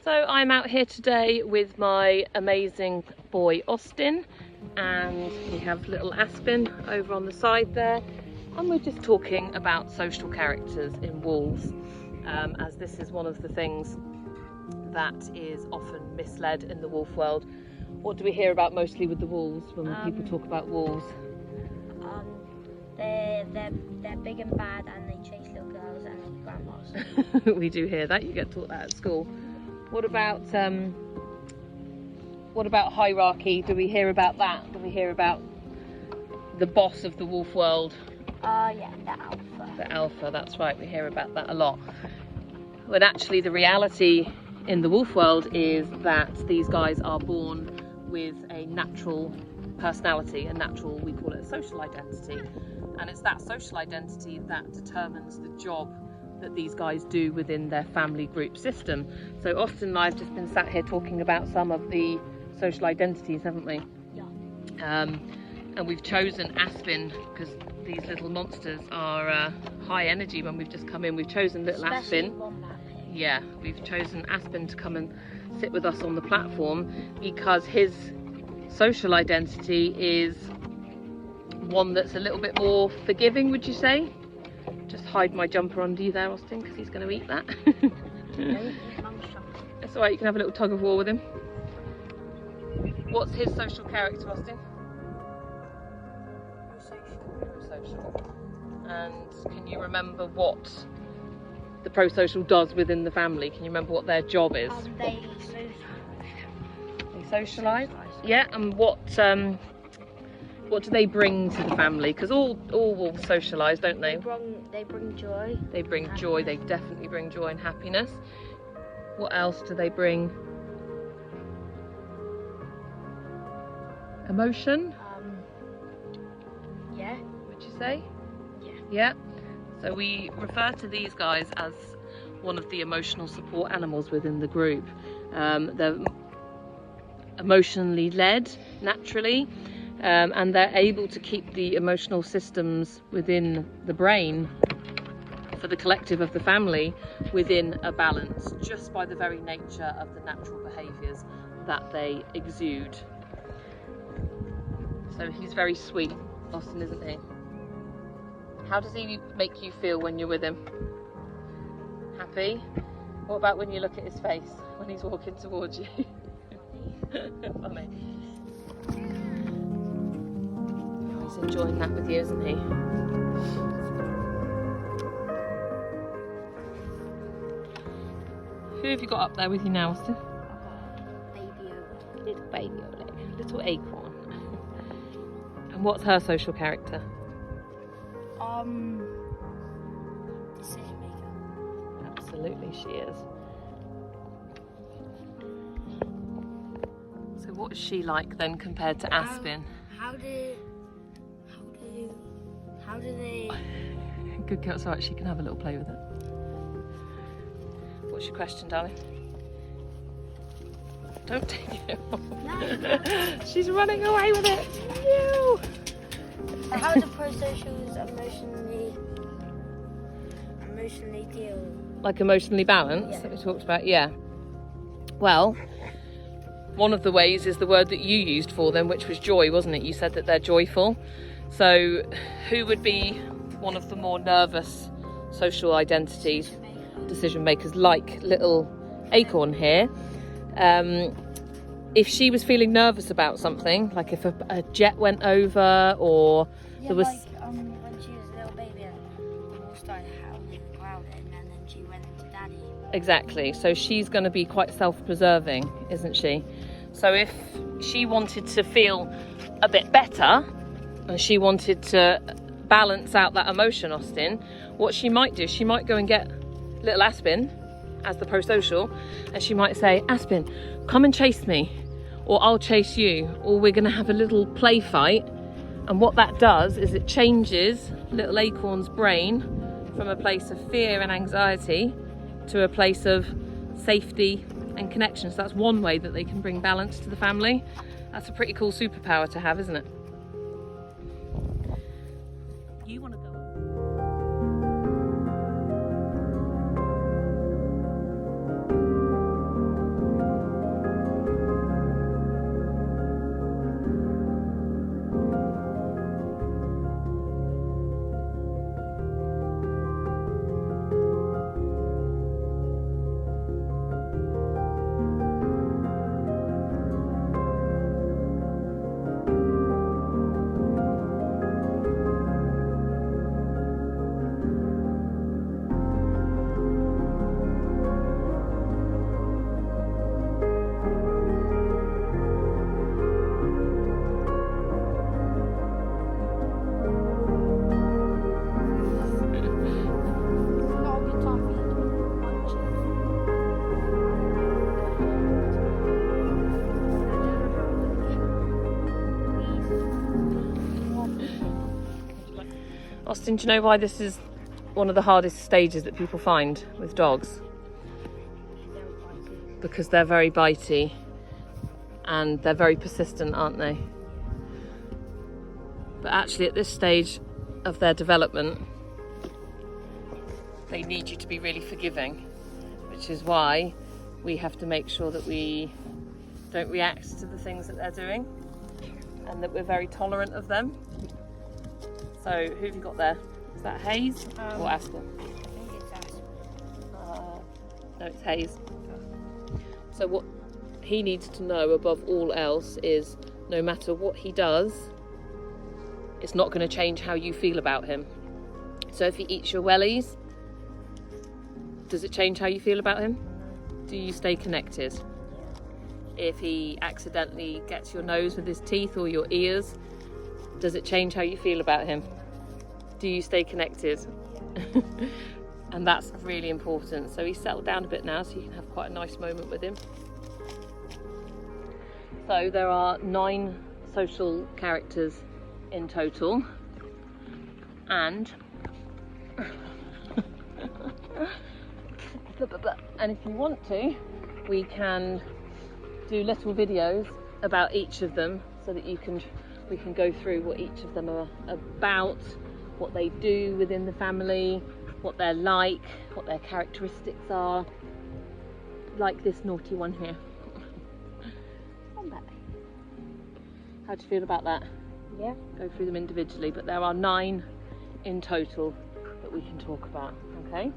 So I'm out here today with my amazing boy Austin, and we have little Aspen over on the side there, and we're just talking about social characters in wolves, as this is one of the things that is often misled in the wolf world. What do we hear about mostly with the wolves when people talk about wolves? They're big and bad, and they chase little girls and grandmas. We do hear that. You get taught that at school. What about hierarchy? Do we hear about that? Do we hear about the boss of the wolf world? Yeah, the alpha. The alpha, that's right. We hear about that a lot. But actually, the reality in the wolf world is that these guys are born with a natural personality, a natural, we call it a social identity. And it's that social identity that determines the job that these guys do within their family group system. So Austin and I have just been sat here talking about some of the social identities, haven't we? Yeah. And we've chosen Aspen because these little monsters are high energy. When we've just come in, we've chosen little Especially Aspen. Wombat Pig. Yeah, we've chosen Aspen to come and sit with us on the platform because his social identity is one that's a little bit more forgiving, would you say? Just hide my jumper under you there, Austin, because he's going to eat that. It's alright, you can have a little tug of war with him. What's his social character, Austin? Pro-social. And can you remember what the pro-social does within the family? Can you remember what their job is? They Socialise? Yeah, and what do they bring to the family? Because all wolves socialise, don't they? They bring joy. They bring joy. They definitely bring joy and happiness. What else do they bring? Emotion? Yeah. Would you say? Yeah. Yeah. So we refer to these guys as one of the emotional support animals within the group. They're emotionally led naturally, and they're able to keep the emotional systems within the brain for the collective of the family within a balance, just by the very nature of the natural behaviours that they exude. So he's very sweet, Austin, isn't he? How does he make you feel when you're with him? Happy? What about when you look at his face when he's walking towards you? Funny. He's enjoying that with you, isn't he? Who have you got up there with you now, Austin? Little baby Ole, little acorn. And what's her social character? Decision maker. Absolutely, she is. So what is she like then compared to Aspen? How do they? Good girl, it's alright, she can have a little play with it. What's your question, darling? Don't take it off. No. She's running away with it. Ew. How do pro-socials emotionally deal? Like emotionally balanced, Yeah. that we talked about, yeah. Well, one of the ways is the word that you used for them, which was joy, wasn't it? You said that they're joyful. So who would be one of the more nervous social identities, decision makers, like little acorn here? If she was feeling nervous about something, like if a jet went over, or there was... when she was a little baby and the wolf started howling and growling, and then she went into daddy. Exactly, so she's going to be quite self-preserving, isn't she? So if she wanted to feel a bit better, and she wanted to balance out that emotion, Austin, what she might do, she might go and get little Aspen as the pro-social, and she might say, Aspen, come and chase me, or I'll chase you, or we're going to have a little play fight. And what that does is it changes little acorn's brain from a place of fear and anxiety to a place of safety and connection. So that's one way that they can bring balance to the family. That's a pretty cool superpower to have, isn't it? You want to go? Kristen, do you know why this is one of the hardest stages that people find with dogs? Because they're very bitey and they're very persistent, aren't they? But actually at this stage of their development, they need you to be really forgiving, which is why we have to make sure that we don't react to the things that they're doing and that we're very tolerant of them. So who have you got there? Is that Hayes or Aspel? I think it's Aspel. No, it's Hayes. So what he needs to know above all else is no matter what he does, it's not going to change how you feel about him. So if he eats your wellies, does it change how you feel about him? Do you stay connected? If he accidentally gets your nose with his teeth or your ears, does it change how you feel about him? Do you stay connected? And that's really important. So he's settled down a bit now, so you can have quite a nice moment with him. So there are 9 social characters in total, and if you want to, we can do little videos about each of them so that we can go through what each of them are about, what they do within the family, what they're like, what their characteristics are. Like this naughty one here. How do you feel about that? Yeah. Go through them individually, but there are 9 in total that we can talk about, okay?